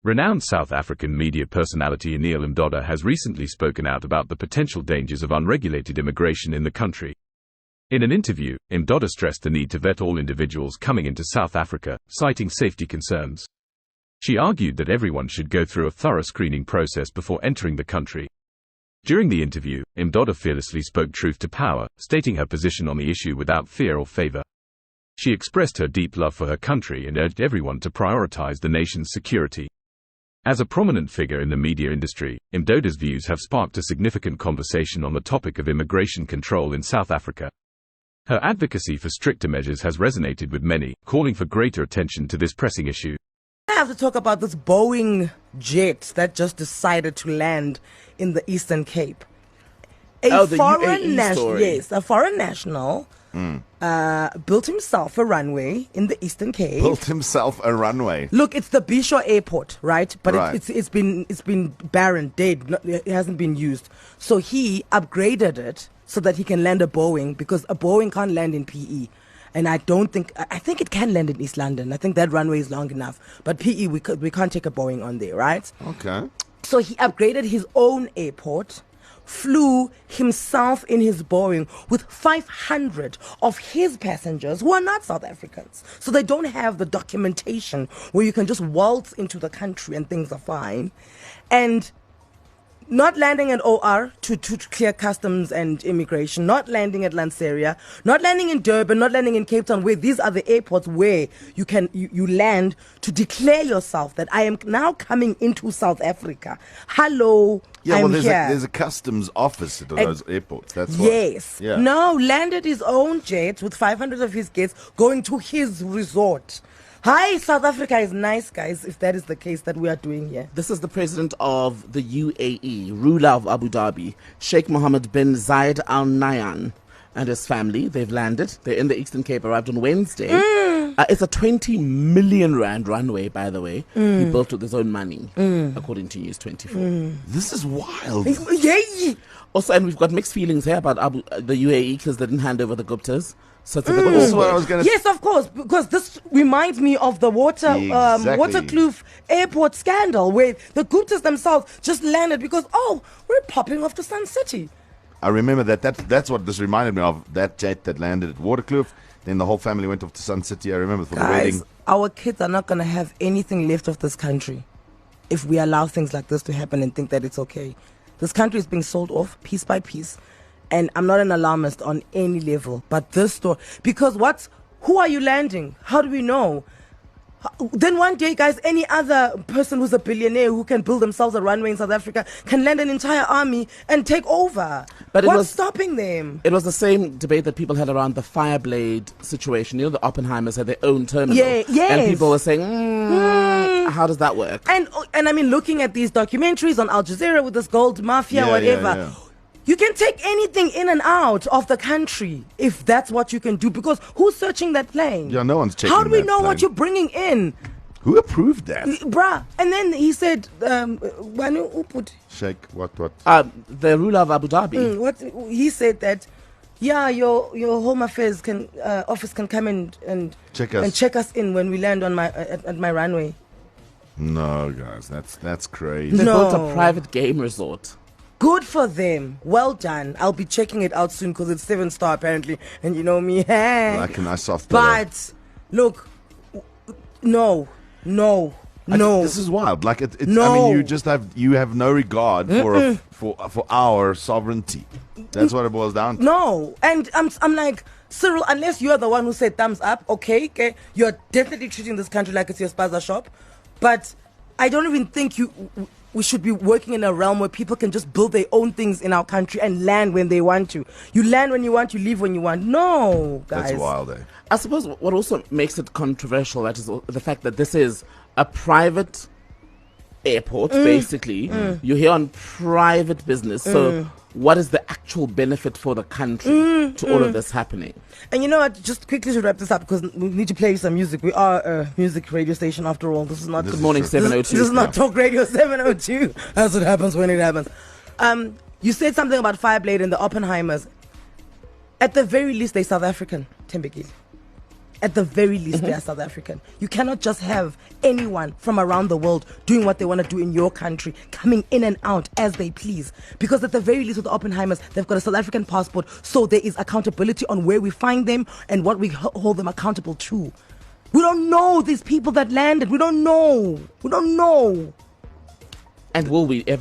Renowned South African media personality Anele Mdoda has recently spoken out about the potential dangers of unregulated immigration in the country. In an interview, Mdoda stressed the need to vet all individuals coming into South Africa, citing safety concerns. She argued that everyone should go through a thorough screening process before entering the country. During the interview, Mdoda fearlessly spoke truth to power, stating her position on the issue without fear or favor. She expressed her deep love for her country and urged everyone to prioritize the nation's security. As a prominent figure in the media industry, Mdoda's views have sparked a significant conversation on the topic of immigration control in South Africa. Her advocacy for stricter measures has resonated with many, calling for greater attention to this pressing issue. I have to talk about this Boeing jet that just decided to land in the Eastern Cape. A foreign national built himself a runway in the Eastern Cape. Built himself a runway. Look, it's the Bisho Airport, right? But Right. it's been barren, dead. It hasn't been used. So he upgraded it so that he can land a Boeing, because a Boeing can't land in PE. And I think it can land in East London. I think that runway is long enough. But PE, we can't take a Boeing on there, right? Okay. So he upgraded his own airport, flew himself in his Boeing with 500 of his passengers who are not South Africans. So they don't have the documentation where you can just waltz into the country and things are fine. And not landing at OR to clear customs and immigration, not landing at Lanseria, not landing in Durban, not landing in Cape Town, where these are the airports where you land to declare yourself that I am now coming into South Africa. Hello, I'm here. There's a customs office at those airports. That's why. Yes. Yeah. No, landed his own jet with 500 of his guests going to his resort. Hi, South Africa is nice, guys, if that is the case that we are doing here. This is the president of the UAE, ruler of Abu Dhabi, Sheikh Mohammed bin Zayed Al Nahyan, and his family. They've landed. They're in the Eastern Cape, arrived on Wednesday. It's a 20 million rand runway, by the way. He built with his own money, according to News 24. This is wild. Yay! Also, and we've got mixed feelings here about the UAE because they didn't hand over the Guptas. So it's a bit This is what I awkward. was going to Yes, of course, because this reminds me of the Exactly. Waterkloof airport scandal, where the Guptas themselves just landed because, we're popping off to Sun City. I remember that's what this reminded me of, that jet that landed at Waterkloof. Then the whole family went off to Sun City, I remember, for the Guys, wedding. our kids are not going to have anything left of this country if we allow things like this to happen and think that it's okay. This country is being sold off piece by piece. And I'm not an alarmist on any level, but this story, because who are you landing? How do we know? Then one day, guys, any other person who's a billionaire who can build themselves a runway in South Africa can land an entire army and take over. But what's stopping them? It was the same debate that people had around the Fireblade situation. You know, the Oppenheimers had their own terminal. Yeah, yes. And people were saying, how does that work? And I mean, looking at these documentaries on Al Jazeera with this gold mafia, whatever. Yeah. You can take anything in and out of the country if that's what you can do, because who's searching that plane? Yeah, no one's checking How do we that know what plane. you're bringing in? Who approved that? Bruh. And then he said, Wanu Uput, Sheikh, what? The ruler of Abu Dhabi. what he said that, your Home Affairs office can come and Check us. and check us in when we land on at my runway. No, guys, that's crazy. They No. built a private game resort. Good for them. Well done. I'll be checking it out soon because it's 7-star apparently. And you know me. Like a nice soft pillow. But look, no. This is wild. Like I No. mean, you have no regard for our sovereignty. That's what it boils down to. No. And I'm like, Cyril, unless you're the one who said thumbs up, okay, you're definitely treating this country like it's your spaza shop. But I don't even think we should be working in a realm where people can just build their own things in our country and land when they want to. You land when you want, you leave when you want. No, guys. That's wild, eh? I suppose what also makes it controversial, that is the fact that this is a private airport, basically. You're here on private business. So what is the actual benefit for the country to all of this happening? And you know what, just quickly to wrap this up, because we need to play some music. We are a music radio station after all. This is not Good morning, is true. 702. This is not Talk Radio 702. That's what happens when it happens. You said something about Fireblade and the Oppenheimers. At the very least, they're South African, Tembekile. At the very least, they are South African. You cannot just have anyone from around the world doing what they want to do in your country, coming in and out as they please. Because at the very least with the Oppenheimers, they've got a South African passport, so there is accountability on where we find them and what we hold them accountable to. We don't know these people that landed. We don't know. We don't know. And will we ever?